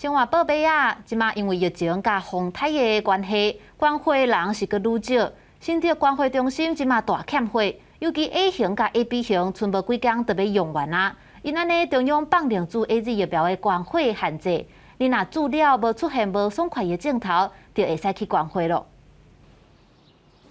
生活宝贝啊，即马因为疫情甲风台的关系，关怀人是阁愈少，甚至关怀中心即马大欠货，尤其 A 型甲 AB 型，剩无几工就要用完啊。因安尼中央放定注 AZ 疫苗的关怀限制，你若资料无出现无爽快的镜头，就会使去关怀咯。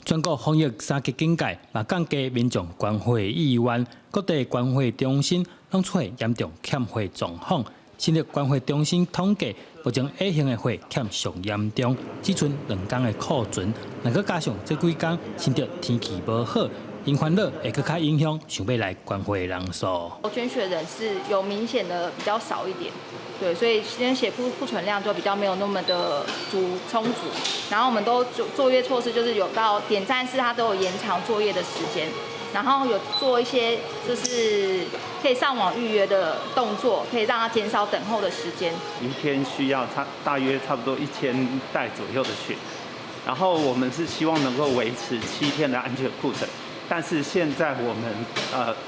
全国防疫3级警戒，也降低民众关怀意愿，各地关怀中心拢出现严重欠货状况。新的关怀中心统计，目前 A 型的货欠上严重，只剩2天的库存。若搁加上这几天，甚至天气无好，因烦恼会搁较影响想要来关怀的人数。捐血人是有明显的比较少一点，对，所以今天血库存量就比较没有那么的充足。然后我们都作业措施就是有到点赞室，它都有延长作业的时间。然后有做一些就是可以上网预约的动作，可以让它减少等候的时间。一天需要大约差不多1000袋左右的血，然后我们是希望能够维持7天的安全库存，但是现在我们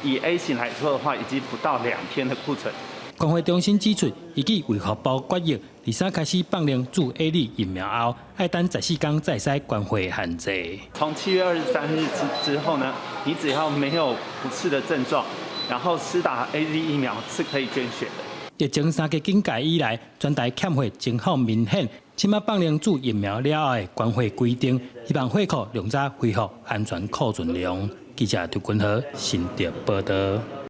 以 A 型来说的话，已经不到2天的库存。关怀中心指出，依据卫福部决议，23开始放量注 A 类疫苗后，要等14天再使关怀限制。从7月23日之后呢，你只要没有不适的症状，然后施打 AZ 疫苗是可以捐血的。疫情3级警戒以来，全台欠货情况明显。即马放量注疫苗了后的关怀规定，希望货库量早恢复安全库存量。记者杜君和新竹报道。